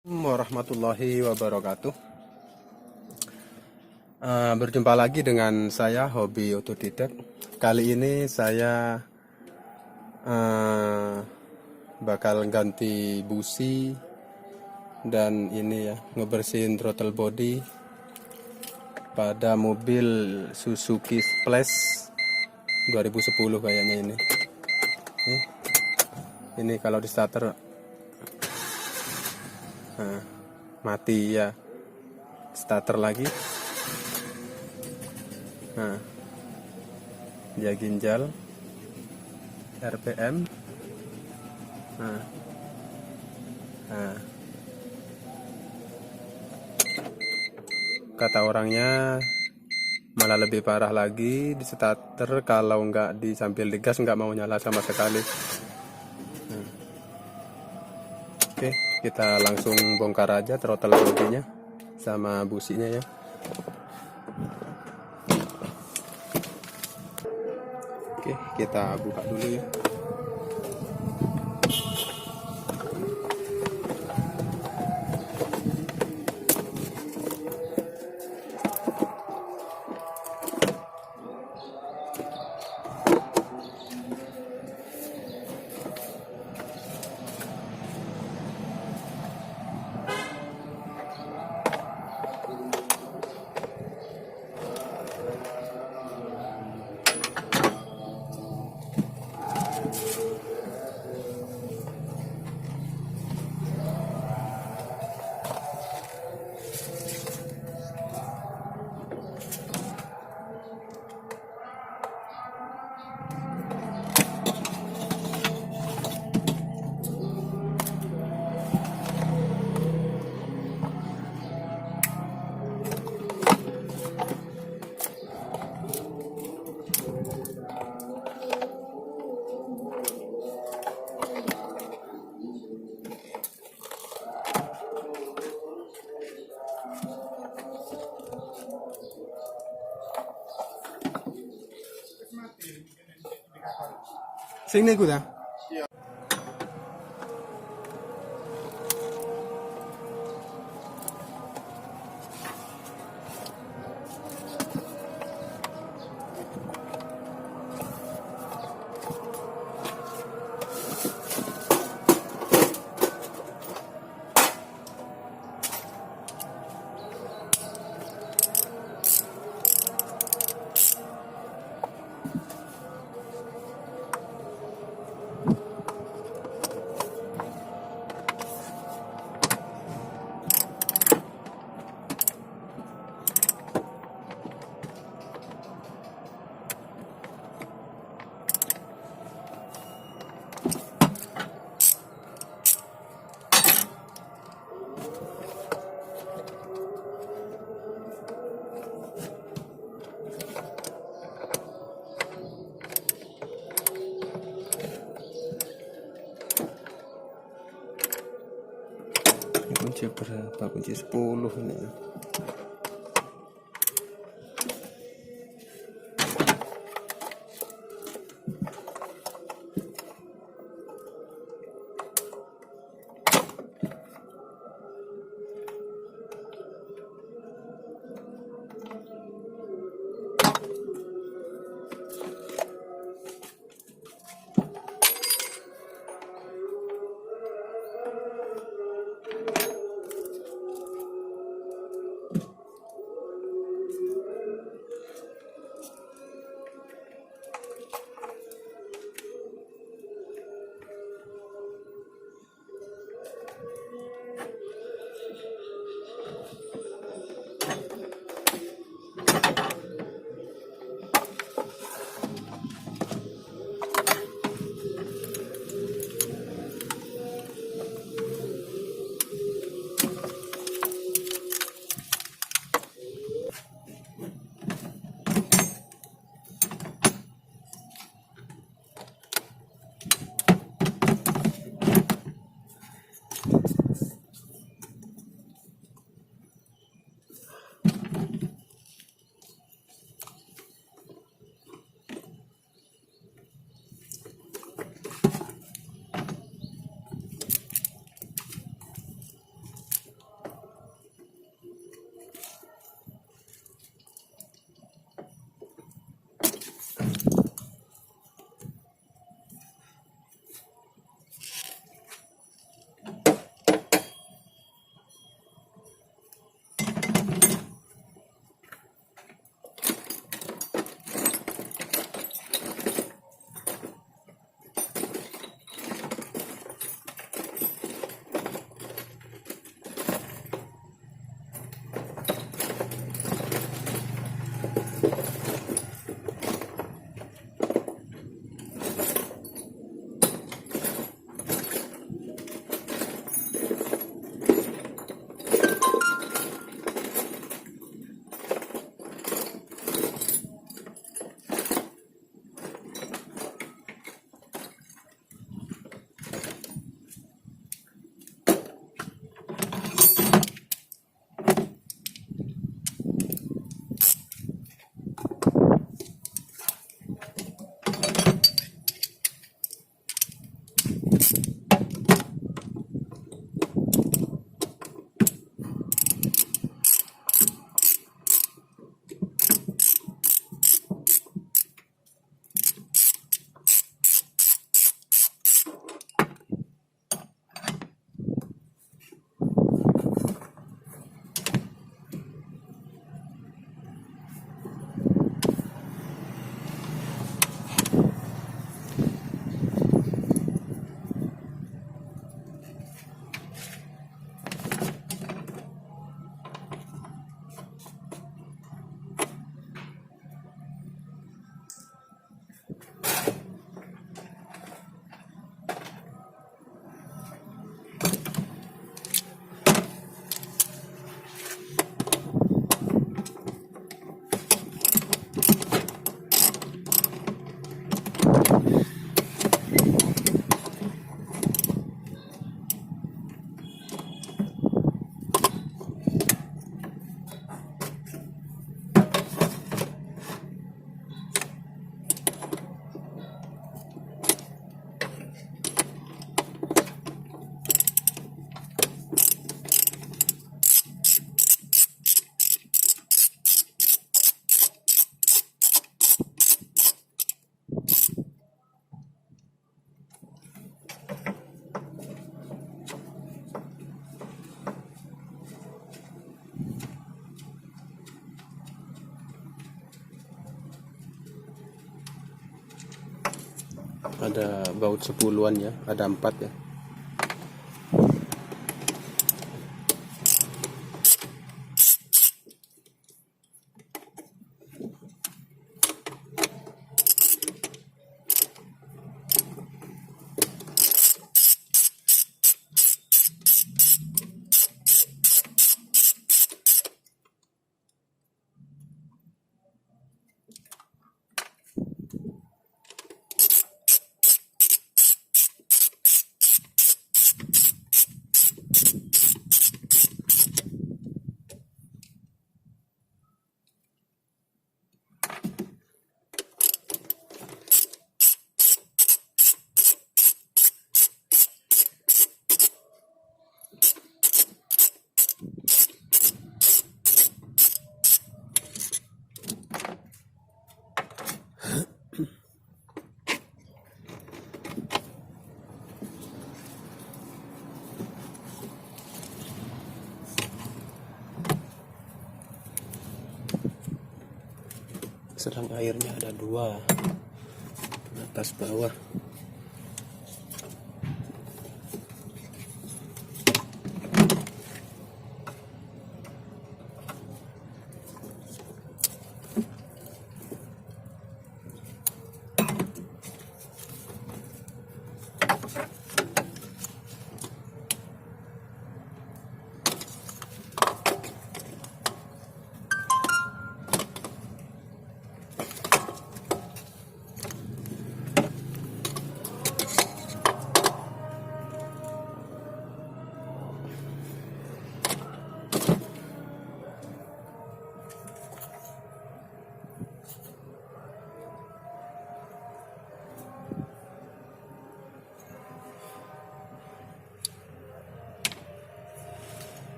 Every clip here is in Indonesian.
Warahmatullahi wabarakatuh. Berjumpa lagi dengan saya Hobi Otodidak. Kali ini saya bakal ganti busi dan ini ya, ngebersihin throttle body pada mobil Suzuki Splash 2010 kayaknya ini. Ini kalau di starter mati ya, starter lagi. Dia ginjal RPM. Kata orangnya malah lebih parah lagi di starter, kalau nggak sambil digas nggak mau nyala sama sekali. Oke, kita langsung bongkar aja throttle bodinya sama businya ya. Oke, kita buka dulu ya. Sini gue dah. Kunci berapa? Kunci 10 ini. ada baut 10-an ya, ada 4 ya. Selang airnya ada 2, atas bawah.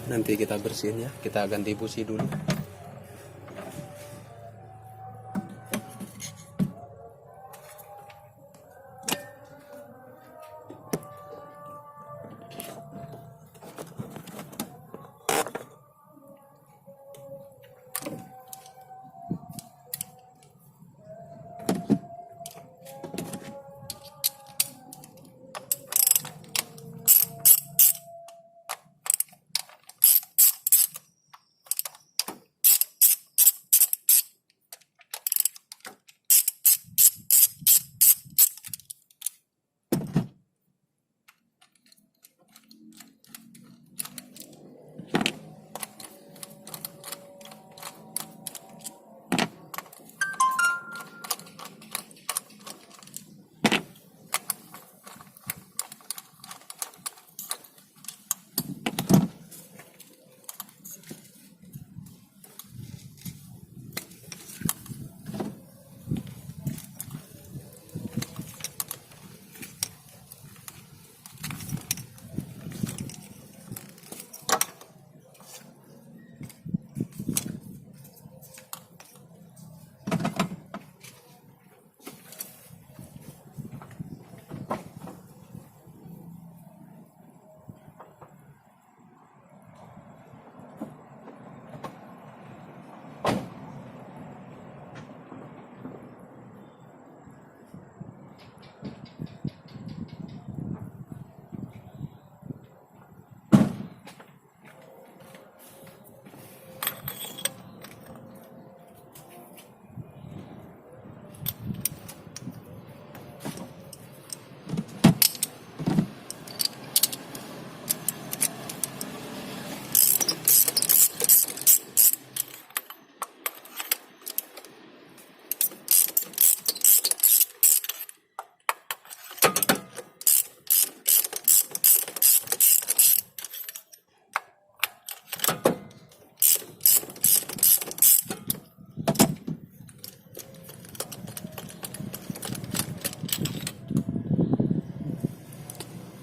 Nanti kita bersihin ya, kita ganti busi dulu.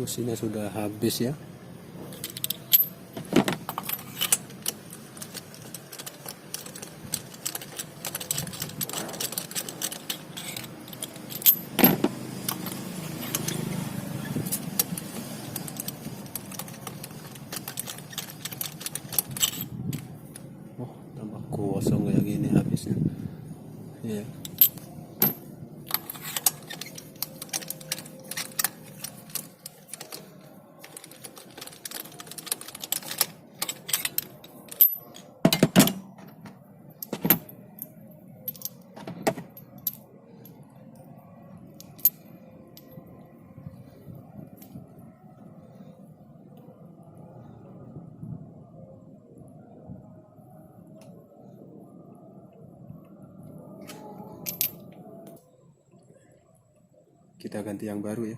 Businya sudah habis ya. Oh, tambah kita ganti yang baru ya.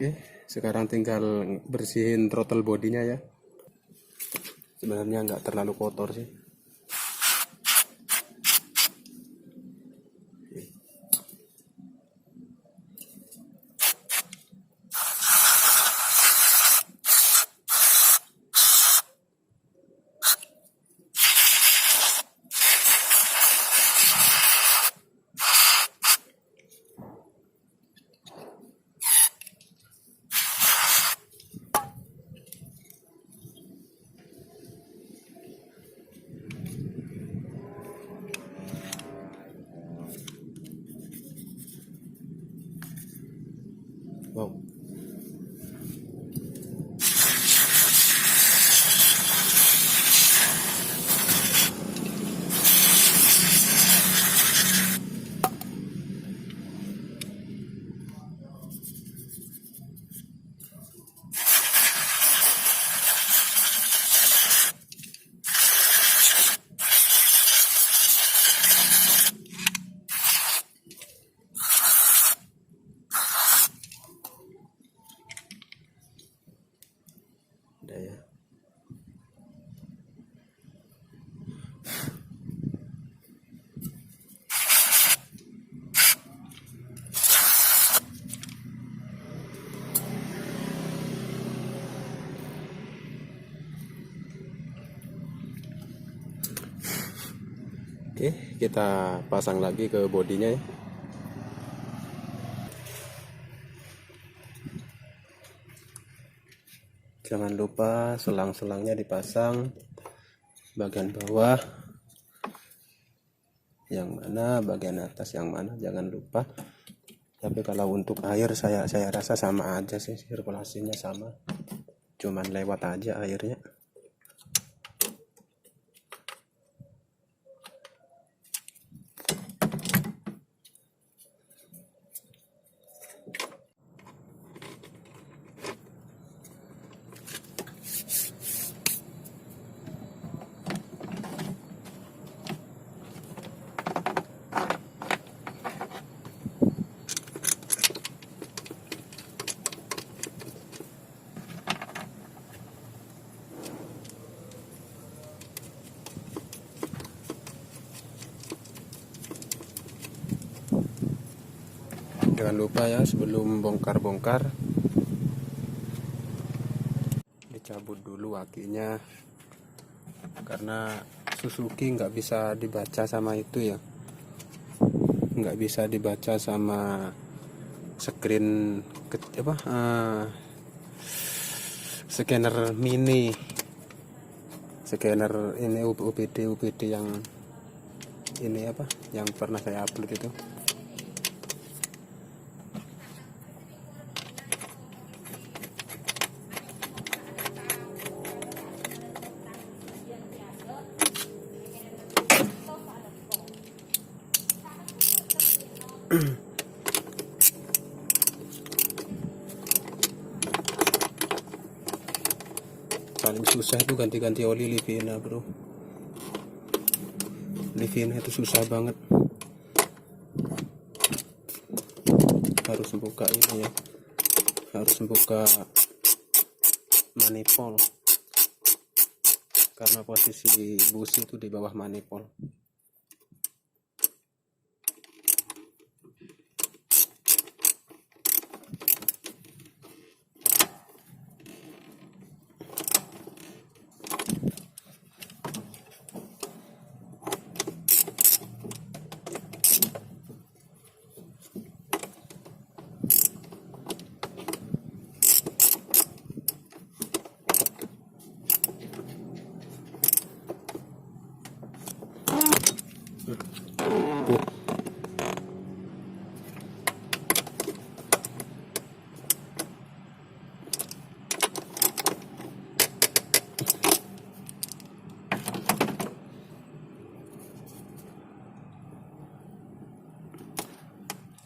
Oke, sekarang tinggal bersihin throttle bodinya ya. Sebenarnya nggak terlalu kotor sih. Wow. Udah ya. Oke, kita pasang lagi ke bodinya ya. Jangan lupa selang-selangnya dipasang bagian bawah yang mana, bagian atas yang mana, jangan lupa. Tapi kalau untuk air saya rasa sama aja sih, sirkulasinya sama, cuman lewat aja airnya. Jangan lupa ya, sebelum bongkar-bongkar dicabut dulu akinya, karena Suzuki nggak bisa dibaca sama itu ya, nggak bisa dibaca sama screen scanner mini, scanner ini UPD yang ini yang pernah saya upload itu. Paling susah itu ganti-ganti oli Livina bro. Livina itu susah banget, harus membuka ini ya, harus membuka manifold, karena posisi busi itu di bawah manifold.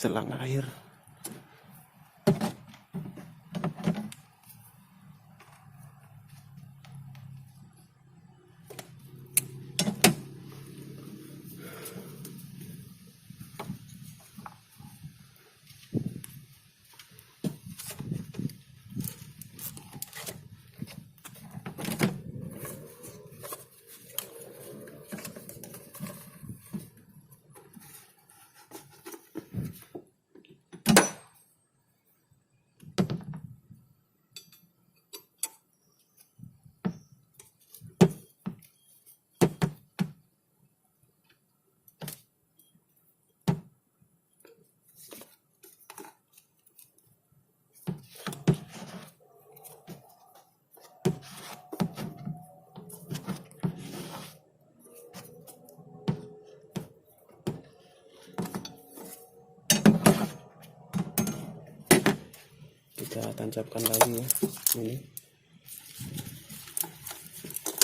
Selang air. Kita tancapkan lagi ya, ini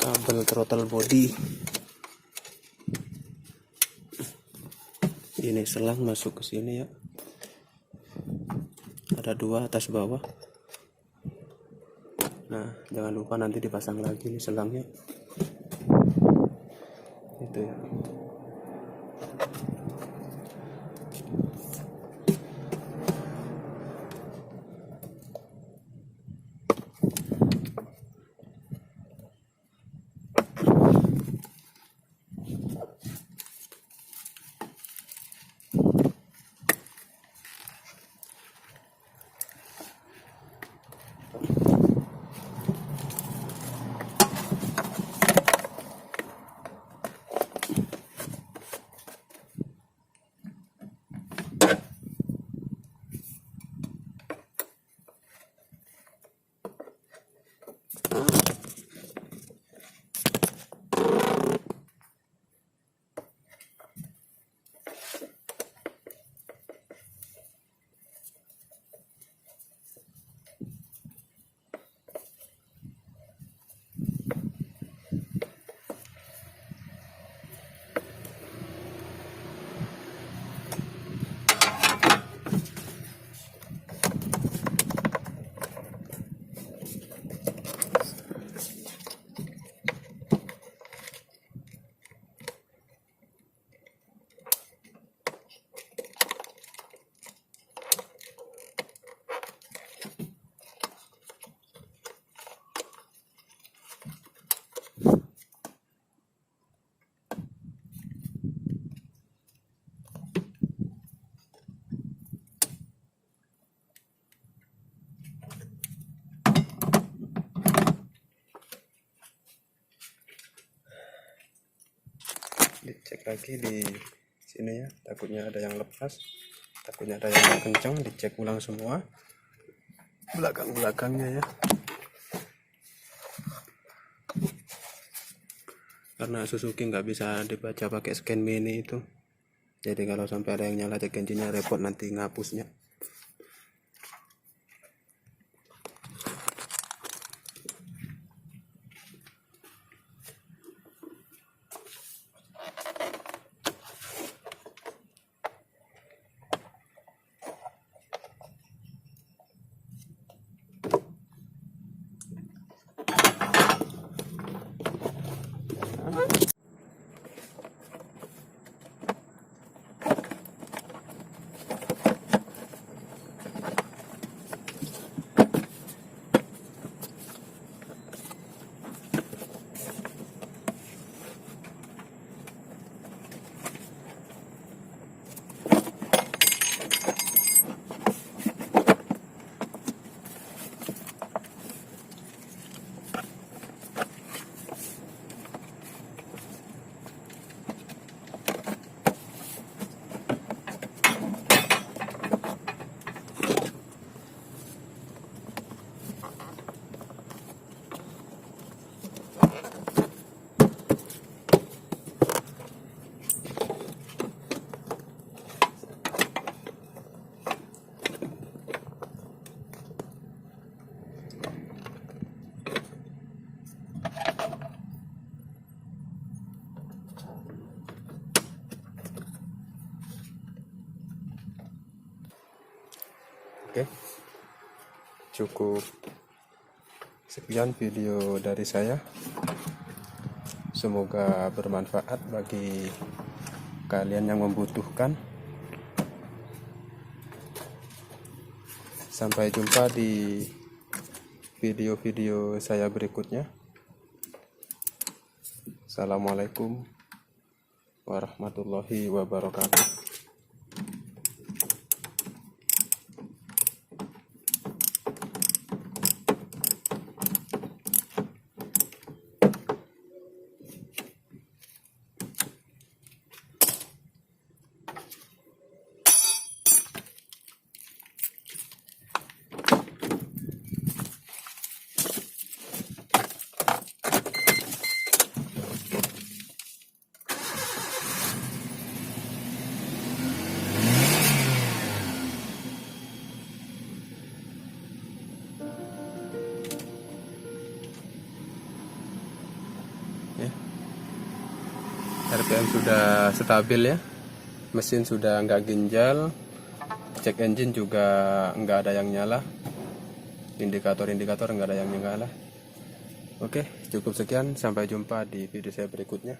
kabel throttle body. Ini selang masuk ke sini ya, ada dua atas bawah. Nah jangan lupa nanti dipasang lagi nih selangnya itu ya. lagi di sini ya, takutnya ada yang lepas, takutnya ada yang kencang. Dicek ulang semua belakangnya ya, karena Suzuki nggak bisa dibaca pakai scan mini itu. Jadi kalau sampai ada yang nyala cek gantinya repot nanti ngapusnya. Oke, cukup sekian video dari saya. Semoga bermanfaat bagi kalian yang membutuhkan. Sampai jumpa di video-video saya berikutnya. Assalamualaikum warahmatullahi wabarakatuh. RPM sudah stabil ya, mesin sudah nggak ginjal, cek engine juga nggak ada yang nyala, indikator nggak ada yang nyala. Oke, cukup sekian, sampai jumpa di video saya berikutnya.